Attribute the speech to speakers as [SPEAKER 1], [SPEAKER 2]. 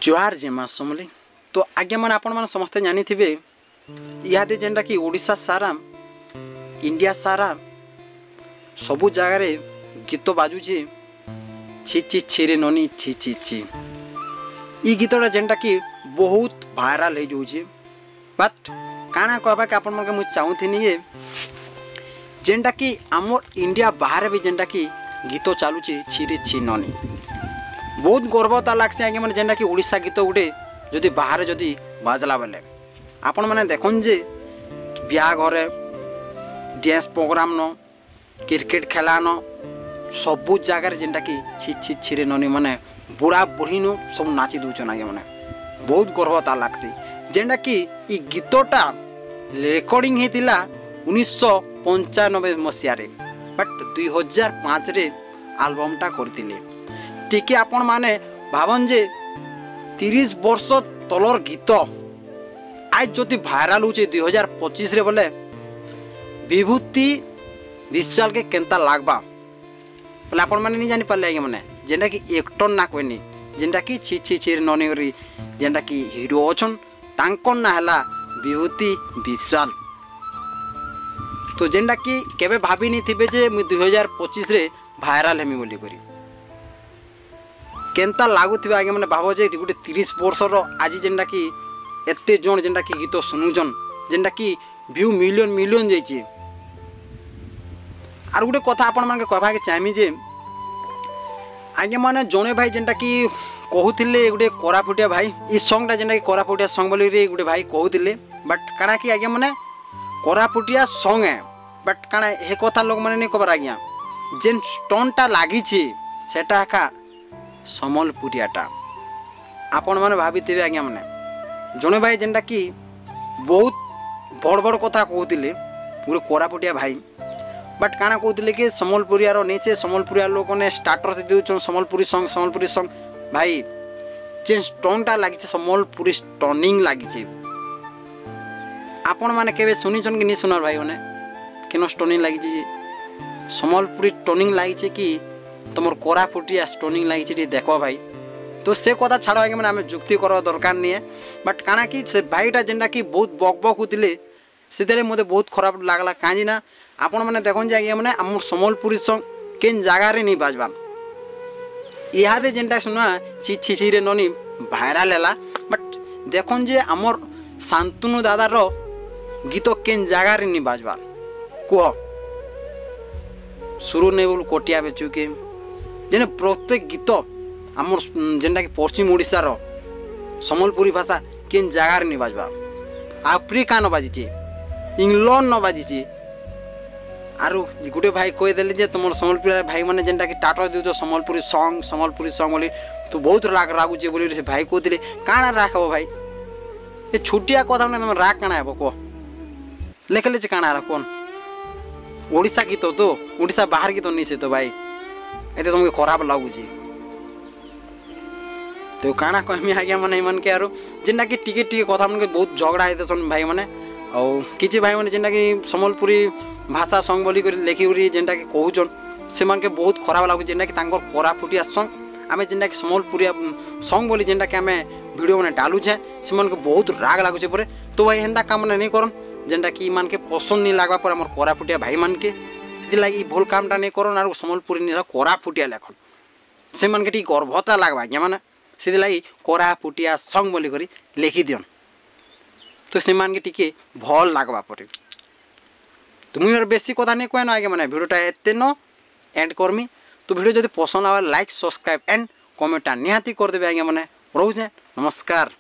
[SPEAKER 1] जोहार जेमा समली। तो आज्ञा मैंने आपण मैंने समस्ते जानी थे इहादे जेनटा कि ओडिशा सारा इंडिया सारा सबू जगार गीत बाजुचे छि छि छिरे ननी छि छि छि। ई गीतटा जेनटा कि बहुत भाइराल हो जाऊे। बट काना कहबा कि आपण मुझे चाहूनी ये जेनटा कि आम इंडिया बाहर भी जेनटा कि गीत चलुचे छिरे छि ननी। बहुत गर्वता लगसे आगे मैंने जेनटा कि ओडिशा गीत गोटे जदि बाहर जदि बाजला बेले आपण मैंने देखन जे बिया घरे डांस प्रोग्राम न क्रिकेट खेला न सबू जगार जेनटा कि छि छि छिरे ननी माने बुढ़ा बुढ़ी नु सब नाची दूचन आगे मैंने बहुत गर्वता लगसी। जेनटा कि ई गीतटा रेकर्डिंग होता 1995 मसीह बट 2005 रे आलबमटा करथिले। टिके आपण माने भावन जे 30 वर्ष तलर गीत आज जदि भाइराल होचे 2025 रे बोले विभूति विशाल के केंता लागबा बोले आपण माने नहीं जानि पाले आगे माने जेंटा कि एक्टर ना कोनी जेंटा कि छि छि छिर ननी जेंटा कि हीरो अछन तांकन ना हला विभूति विशाल। तो जेंटा कि केबे भाबी नहीं थिबे जे 2025 रे भाइराल हेमी बोली करी केंता लागुथिबा आगे माने भाबो जे गोटे 30 वर्षर आज जेंटा कि एते जण जेंटा कि गीत सुनुजन जेंटा कि व्यू मिलियन मिलियन जाइए। आर गोटे कथा आपण मानके कहबा के चाहमी जे आगे माने जणे भाई जेंटा कि कहूतिले गोटे कोरापुटिया भाई ई सॉन्गटा जेंटा कि कोरापुटिया सॉन्ग बोली रे गोटे भाई कहूतिले बट काना कि आगे माने कोरापुटिया सॉन्ग है बट काना हे कथा लोग माने नहीं कबर आज्ञा जेन स्टोनटा लागी छी सेटा का समलपुरियाटा आपण मैंने भाभी आज्ञा मैंने जड़े भाई जेनटा कि बहुत बड़ बड़ कथा कहते पूरे कोरापुटिया भाई बट काना कहते कि समलपुरियार नहीं से समलपुरिया लोक ने स्टार्टर दे समलपुरी सॉन्ग भाई जे स्टोनटा लगी समलपुरी स्टनिंग लगी आपण मैंने केवे सुनीचन कि नहीं सुनार भाई मैंने केन स्टनिंग लगी समलपुरी टनिंग लगी कि तुम कोरापुटिया स्टोनिंग लगी देख भाई। तो से कथा छाड़ आगे मैंने आम जुक्ति कर दरकार नहीं है बट काना कि से भाईटा जेनटा कि बहुत बक बक होते से मत बहुत खराब लगला कहीं ना आपण मैंने देखन जे आगे मैंने आम समलपुरी सॉन्ग केन जगार नहीं बाजबा इहादे जेनटा सुना छि छि छिरे ननी भाइराल है बट देखन जे आमर शांतनु दादार गीत केन जगार नहीं बाजबा कह शुरू नहीं बोल कोटिया बेचू के जेने प्रत्येक गीत आमर जेनटा कि पश्चिम ओडिशार समलपुरी भाषा केन जगार नहीं बाजबा आफ्रिका न बाजिचे इंग्लैंड न बाजिचे आरु गोटे भाई कहीदेले जे तुम समलपुरी भाई मैंने जेनटा कि टाटा दे समलपुरी सॉन्ग बोली तू बहुत राग रागुचे बोली से भाई कहते काଣା राग हे भाई ये छुटिया कथा तुम राग काଣା हे कह लेखले काଣା कौन ओडिशा गीत तो ओडिशा बाहर गीत नहीं से तो भाई ये तुमको खराब लगुच तो काଣା कहमी आज्ञा मैंने मन के आरो जेनटा कि टिके टिके कथा मन बहुत झगड़ा होते भाई मैंने और किसी भाई मैंने जेनटा कि समलपुरी भाषा सॉन्ग बोली लेखिक जेनटा कि कहूचन से मन के बहुत खराब लगुच जेनटा कि तांकर कोरापुटिया सॉन्ग आमे जेनटा कि समलपुरिया सॉन्ग बोली जेनटा कि आमे वीडियो मैंने डालुचे से मन के बहुत राग लगुचे परे। तो भाई हेन्ता काम नहीं करन जेनटा कि मान के पसंद नहीं लगवा पर आम कोरापुटिया भाई मान के लगी भूल कामटा नहीं करन और समलपुरी नहीं कोरापुटिया लेखन से मन के गर्वता लगवा आज्ञा मैंने से लगी कोरापुटिया सॉन्ग बोली करी लिखि दियन तो से मान के टिके भल लगवा पड़े। तो मुझे बेसी कथा नहीं कहे ना आगे मैंने भिडियोटा एते न एंड करमी। तो भिडियो जब पसंद आवा लाइक सब्सक्राइब एंड कमेंटा निहाती करदेवे आज्ञा मैंने रोजे नमस्कार।